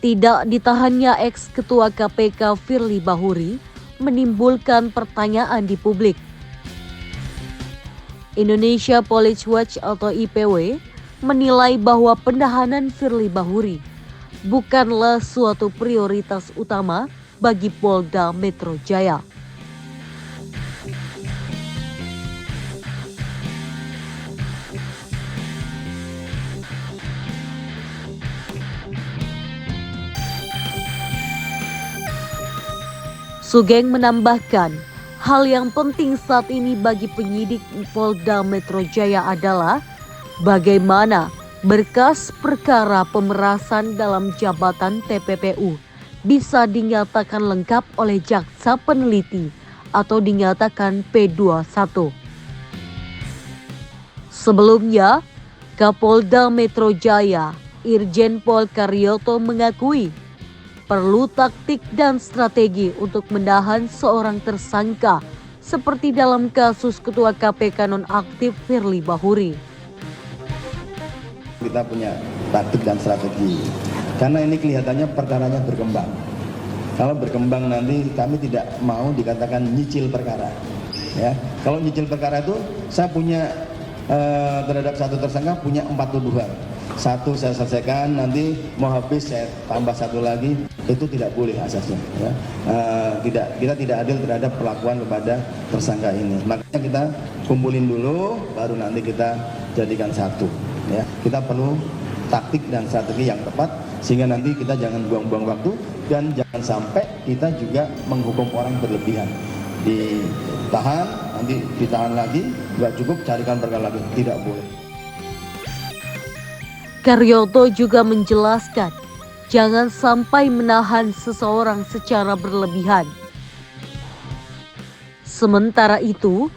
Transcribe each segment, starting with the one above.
Tidak ditahannya ex-ketua KPK Firly Bahuri menimbulkan pertanyaan di publik. Indonesia Police Watch atau IPW menilai bahwa penahanan Firly Bahuri bukanlah suatu prioritas utama bagi Polda Metro Jaya. Sugeng menambahkan, hal yang penting saat ini bagi penyidik Polda Metro Jaya adalah bagaimana berkas perkara pemerasan dalam jabatan TPPU bisa dinyatakan lengkap oleh jaksa peneliti atau dinyatakan P21. Sebelumnya, Kapolda Metro Jaya, Irjen Pol Karyoto mengakui perlu taktik dan strategi untuk menahan seorang tersangka seperti dalam kasus Ketua KPK nonaktif Firly Bahuri. Kita punya taktik dan strategi karena ini kelihatannya perkaranya berkembang. Kalau berkembang nanti kami tidak mau dikatakan nyicil perkara. Ya, kalau nyicil perkara itu saya punya terhadap satu tersangka punya 4 tuduhan. Satu saya selesaikan, nanti mau habis saya tambah satu lagi, itu tidak boleh asasnya. Ya. Kita tidak adil terhadap perlakuan kepada tersangka ini. Makanya kita kumpulin dulu, baru nanti kita jadikan satu. Ya. Kita perlu taktik dan strategi yang tepat, sehingga nanti kita jangan buang-buang waktu dan jangan sampai kita juga menghukum orang berlebihan. Ditahan, nanti ditahan lagi, nggak cukup carikan perkara lagi, tidak boleh. Karyoto juga menjelaskan, jangan sampai menahan seseorang secara berlebihan. Sementara itu,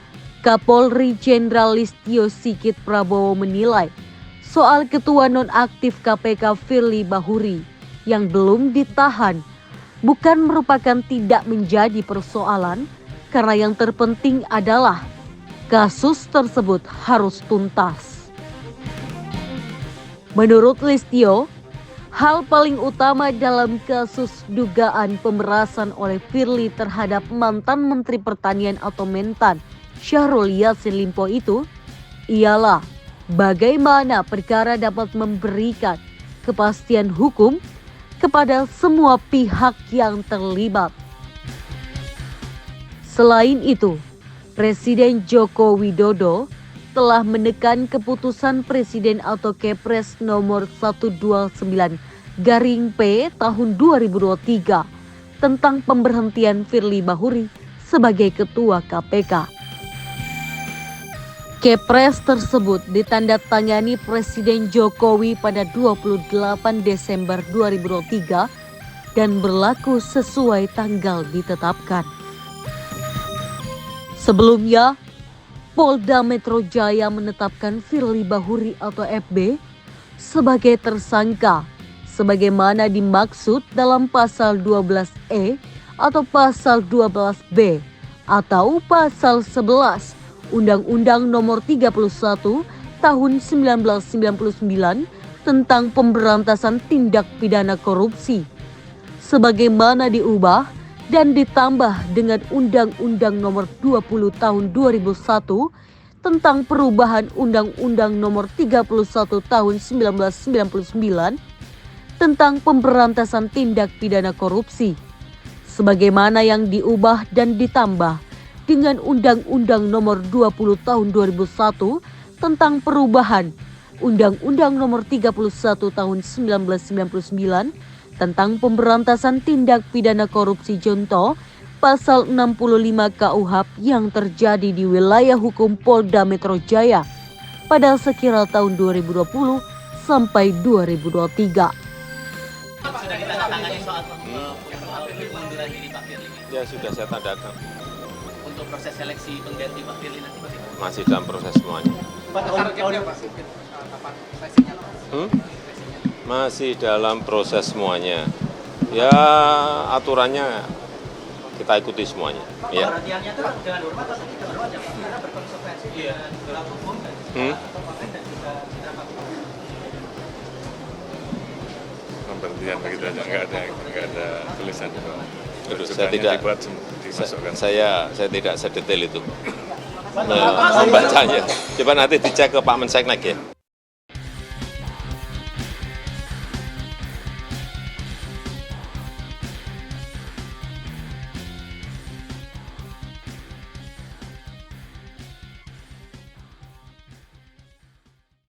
Kapolri Jenderal Listio Sigit Prabowo menilai soal ketua nonaktif KPK Firly Bahuri yang belum ditahan bukan merupakan tidak menjadi persoalan, karena yang terpenting adalah kasus tersebut harus tuntas. Menurut Listio, hal paling utama dalam kasus dugaan pemerasan oleh Firly terhadap mantan Menteri Pertanian atau Mentan Syahrul Yassin Limpo itu ialah bagaimana perkara dapat memberikan kepastian hukum kepada semua pihak yang terlibat. Selain itu, Presiden Joko Widodo telah menekan keputusan Presiden atau Kepres nomor 129/P tahun 2023 tentang pemberhentian Firly Bahuri sebagai Ketua KPK. Kepres tersebut ditandatangani Presiden Jokowi pada 28 Desember 2023 dan berlaku sesuai tanggal ditetapkan. Sebelumnya, Polda Metro Jaya menetapkan Firly Bahuri atau FB sebagai tersangka sebagaimana dimaksud dalam pasal 12E atau pasal 12B atau pasal 11 Undang-Undang Nomor 31 Tahun 1999 tentang pemberantasan tindak pidana korupsi sebagaimana diubah dan ditambah dengan Undang-Undang Nomor 20 Tahun 2001 tentang perubahan Undang-Undang Nomor 31 Tahun 1999 tentang pemberantasan tindak pidana korupsi sebagaimana yang diubah dan ditambah dengan Undang-Undang Nomor 20 Tahun 2001 tentang perubahan Undang-Undang Nomor 31 Tahun 1999 tentang pemberantasan tindak pidana korupsi, contoh pasal 65 KUHP yang terjadi di wilayah hukum Polda Metro Jaya pada sekira tahun 2020 sampai 2023. Sudah ditandatangani soal pengunduran diri Pak Firly? Ya sudah saya tandakan. Untuk proses seleksi pengganti Pak Firly nanti bagaimana? Masih dalam proses semuanya. Targetnya Pak, kapan seleksinya? Masih dalam proses semuanya. Ya aturannya kita ikuti semuanya. Ya. Perhatiannya itu dengan hormat atau tidak hormat ya Pak? Karena berkonsekuensi dengan hukum dan juga Pak dan juga citra Pak. pemberhentian begitu aja, nggak ada tulisan itu. Aduh, Rujukannya dimasukkan. saya tidak sedetail itu membacanya. Coba nanti dicek ke Pak Menseknek ya.